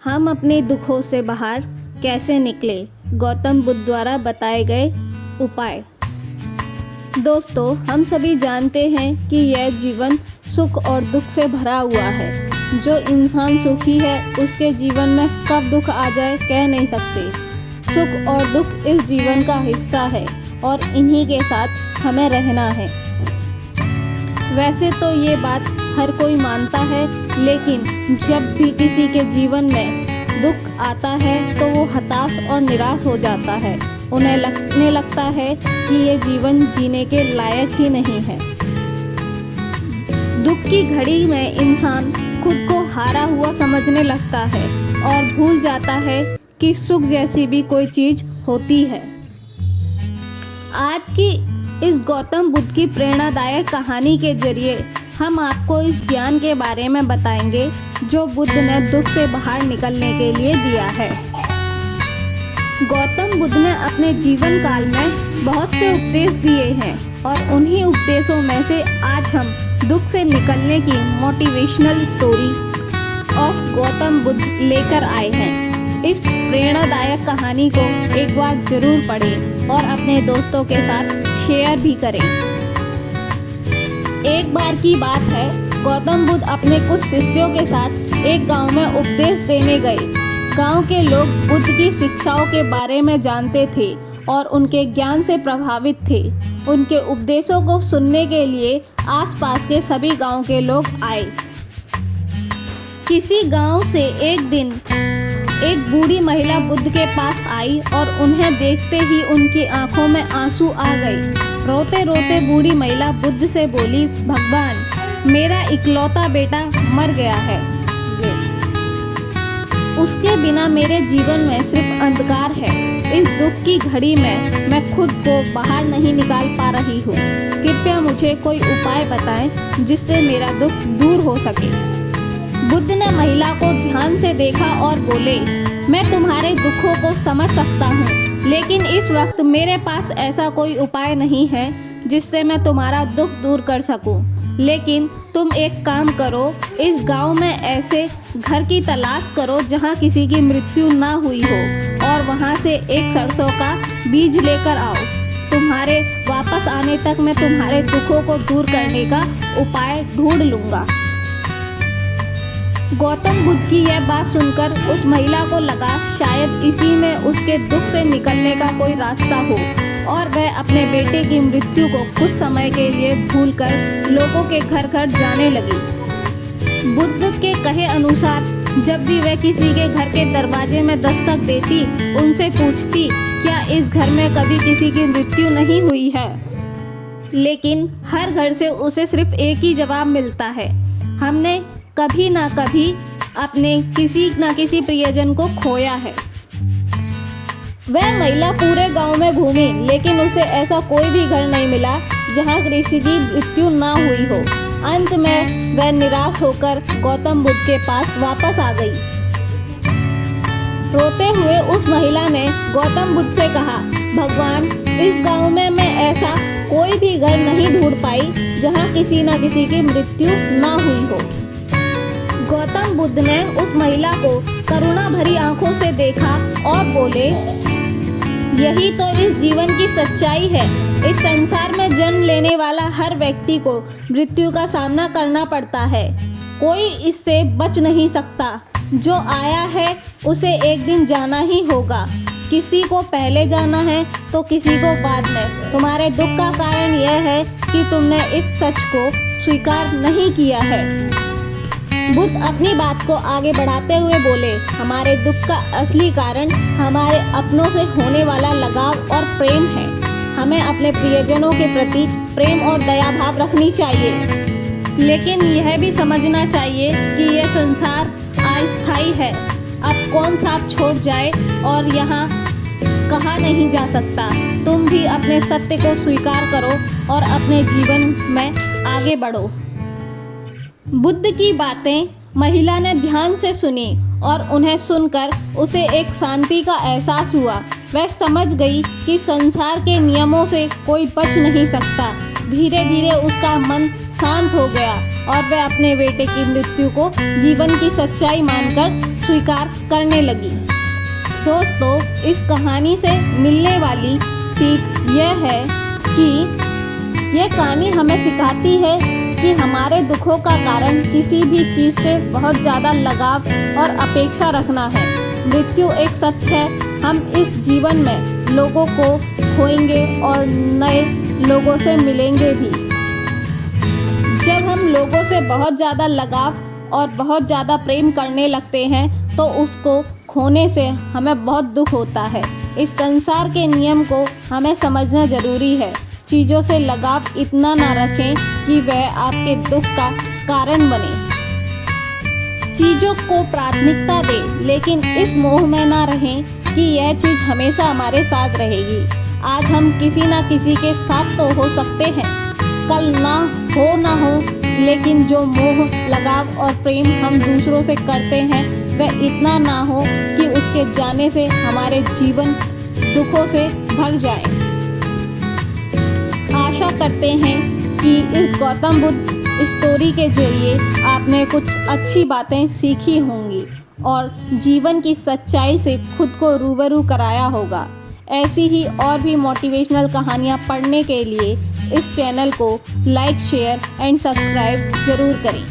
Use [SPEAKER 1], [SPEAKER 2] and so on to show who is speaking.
[SPEAKER 1] हम अपने दुखों से बाहर कैसे निकले? गौतम बुद्ध द्वारा बताए गए उपाय। दोस्तों, हम सभी जानते हैं कि यह जीवन सुख और दुख से भरा हुआ है। जो इंसान सुखी है उसके जीवन में कब दुख आ जाए कह नहीं सकते। सुख और दुख इस जीवन का हिस्सा है और इन्हीं के साथ हमें रहना है। वैसे तो ये बात हर कोई मानता है, लेकिन जब भी किसी के जीवन में दुख आता है तो वो हताश और निराश हो जाता है। उन्हें लगने लगता है कि ये जीवन जीने के लायक ही नहीं है। दुख की घड़ी में इंसान खुद को हारा हुआ समझने लगता है और भूल जाता है कि सुख जैसी भी कोई चीज़ होती है। आज की इस गौतम बुद्ध की प्रेरणादायक कहानी के जरिए हम आपको इस ज्ञान के बारे में बताएंगे जो बुद्ध ने दुख से बाहर निकलने के लिए दिया है। गौतम बुद्ध ने अपने जीवन काल में बहुत से उपदेश दिए हैं और उन्हीं उपदेशों में से आज हम दुख से निकलने की motivational story of Gautam Buddha लेकर आए हैं। इस प्रेरणादायक कहानी को एक बार जरूर पढ़ें और अपने दोस्तों के साथ शेयर भी करें। एक बार की बात है, गौतम बुद्ध अपने कुछ शिष्यों के साथ एक गांव में उपदेश देने गए। गांव के लोग बुद्ध की शिक्षाओं के बारे में जानते थे और उनके ज्ञान से प्रभावित थे। उनके उपदेशों को सुनने के लिए आसपास के सभी गांव के लोग आए। किसी गांव से एक दिन एक बूढ़ी महिला बुद्ध के पास आई और उन्हें देखते ही उनकी आंखों में आंसू आ गए। रोते रोते बूढ़ी महिला बुद्ध से बोली, भगवान, मेरा इकलौता बेटा मर गया है। उसके बिना मेरे जीवन में सिर्फ अंधकार है। इस दुख की घड़ी में मैं खुद को बाहर नहीं निकाल पा रही हूँ। कृपया मुझे कोई उपाय बताएं जिससे मेरा दुख दूर हो सके। बुद्ध ने महिला को ध्यान से देखा और बोले, मैं तुम्हारे दुखों को समझ सकता हूँ, लेकिन इस वक्त मेरे पास ऐसा कोई उपाय नहीं है जिससे मैं तुम्हारा दुख दूर कर सकूँ। लेकिन तुम एक काम करो, इस गांव में ऐसे घर की तलाश करो जहां किसी की मृत्यु ना हुई हो और वहां से एक सरसों का बीज लेकर आओ। तुम्हारे वापस आने तक मैं तुम्हारे दुखों को दूर करने का उपाय ढूंढ लूँगा। गौतम बुद्ध की यह बात सुनकर उस महिला को लगा शायद इसी में उसके दुख से निकलने का कोई रास्ता हो और वह अपने बेटे की मृत्यु को कुछ समय के लिए भूलकर लोगों के घर घर जाने लगी। बुद्ध के कहे अनुसार जब भी वह किसी के घर के दरवाजे में दस्तक देती, उनसे पूछती, क्या इस घर में कभी किसी की मृत्यु नहीं हुई है? लेकिन हर घर से उसे सिर्फ एक ही जवाब मिलता है, हमने कभी ना कभी अपने किसी न किसी प्रियजन को खोया है। वह महिला पूरे गांव में घूमी, लेकिन उसे ऐसा कोई भी घर नहीं मिला जहां किसी की मृत्यु ना हुई हो। अंत में वह निराश होकर गौतम बुद्ध के पास वापस आ गई। रोते हुए उस महिला ने गौतम बुद्ध से कहा, भगवान, इस गांव में मैं ऐसा कोई भी घर नहीं ढूंढ पाई जहां किसी न किसी की मृत्यु ना हुई हो। गौतम बुद्ध ने उस महिला को करुणा भरी आंखों से देखा और बोले, यही तो इस जीवन की सच्चाई है। इस संसार में जन्म लेने वाला हर व्यक्ति को मृत्यु का सामना करना पड़ता है। कोई इससे बच नहीं सकता। जो आया है उसे एक दिन जाना ही होगा। किसी को पहले जाना है तो किसी को बाद में। तुम्हारे दुख का कारण यह है कि तुमने इस सच को स्वीकार नहीं किया है। बुद्ध अपनी बात को आगे बढ़ाते हुए बोले, हमारे दुख का असली कारण हमारे अपनों से होने वाला लगाव और प्रेम है। हमें अपने प्रियजनों के प्रति प्रेम और दया भाव रखनी चाहिए, लेकिन यह भी समझना चाहिए कि यह संसार अस्थायी है। अब कौन साथ छोड़ जाए और यहाँ कहा नहीं जा सकता। तुम भी अपने सत्य को स्वीकार करो और अपने जीवन में आगे बढ़ो। बुद्ध की बातें महिला ने ध्यान से सुनी और उन्हें सुनकर उसे एक शांति का एहसास हुआ। वह समझ गई कि संसार के नियमों से कोई बच नहीं सकता। धीरे धीरे उसका मन शांत हो गया और वह अपने बेटे की मृत्यु को जीवन की सच्चाई मानकर स्वीकार करने लगी। दोस्तों, इस कहानी से मिलने वाली सीख यह है कि यह कहानी हमें सिखाती है कि हमारे दुखों का कारण किसी भी चीज़ से बहुत ज़्यादा लगाव और अपेक्षा रखना है। मृत्यु एक सत्य है। हम इस जीवन में लोगों को खोएंगे और नए लोगों से मिलेंगे भी। जब हम लोगों से बहुत ज़्यादा लगाव और बहुत ज़्यादा प्रेम करने लगते हैं तो उसको खोने से हमें बहुत दुख होता है। इस संसार के नियम को हमें समझना ज़रूरी है। चीज़ों से लगाव इतना ना रखें कि वह आपके दुख का कारण बने। चीज़ों को प्राथमिकता दें, लेकिन इस मोह में ना रहें कि यह चीज़ हमेशा हमारे साथ रहेगी। आज हम किसी ना किसी के साथ तो हो सकते हैं, कल ना हो, लेकिन जो मोह, लगाव और प्रेम हम दूसरों से करते हैं वह इतना ना हो कि उसके जाने से हमारे जीवन दुखों से भर जाए। आशा करते हैं कि इस गौतम बुद्ध स्टोरी के जरिए आपने कुछ अच्छी बातें सीखी होंगी और जीवन की सच्चाई से खुद को रूबरू कराया होगा। ऐसी ही और भी मोटिवेशनल कहानियाँ पढ़ने के लिए इस चैनल को लाइक, शेयर एंड सब्सक्राइब ज़रूर करें।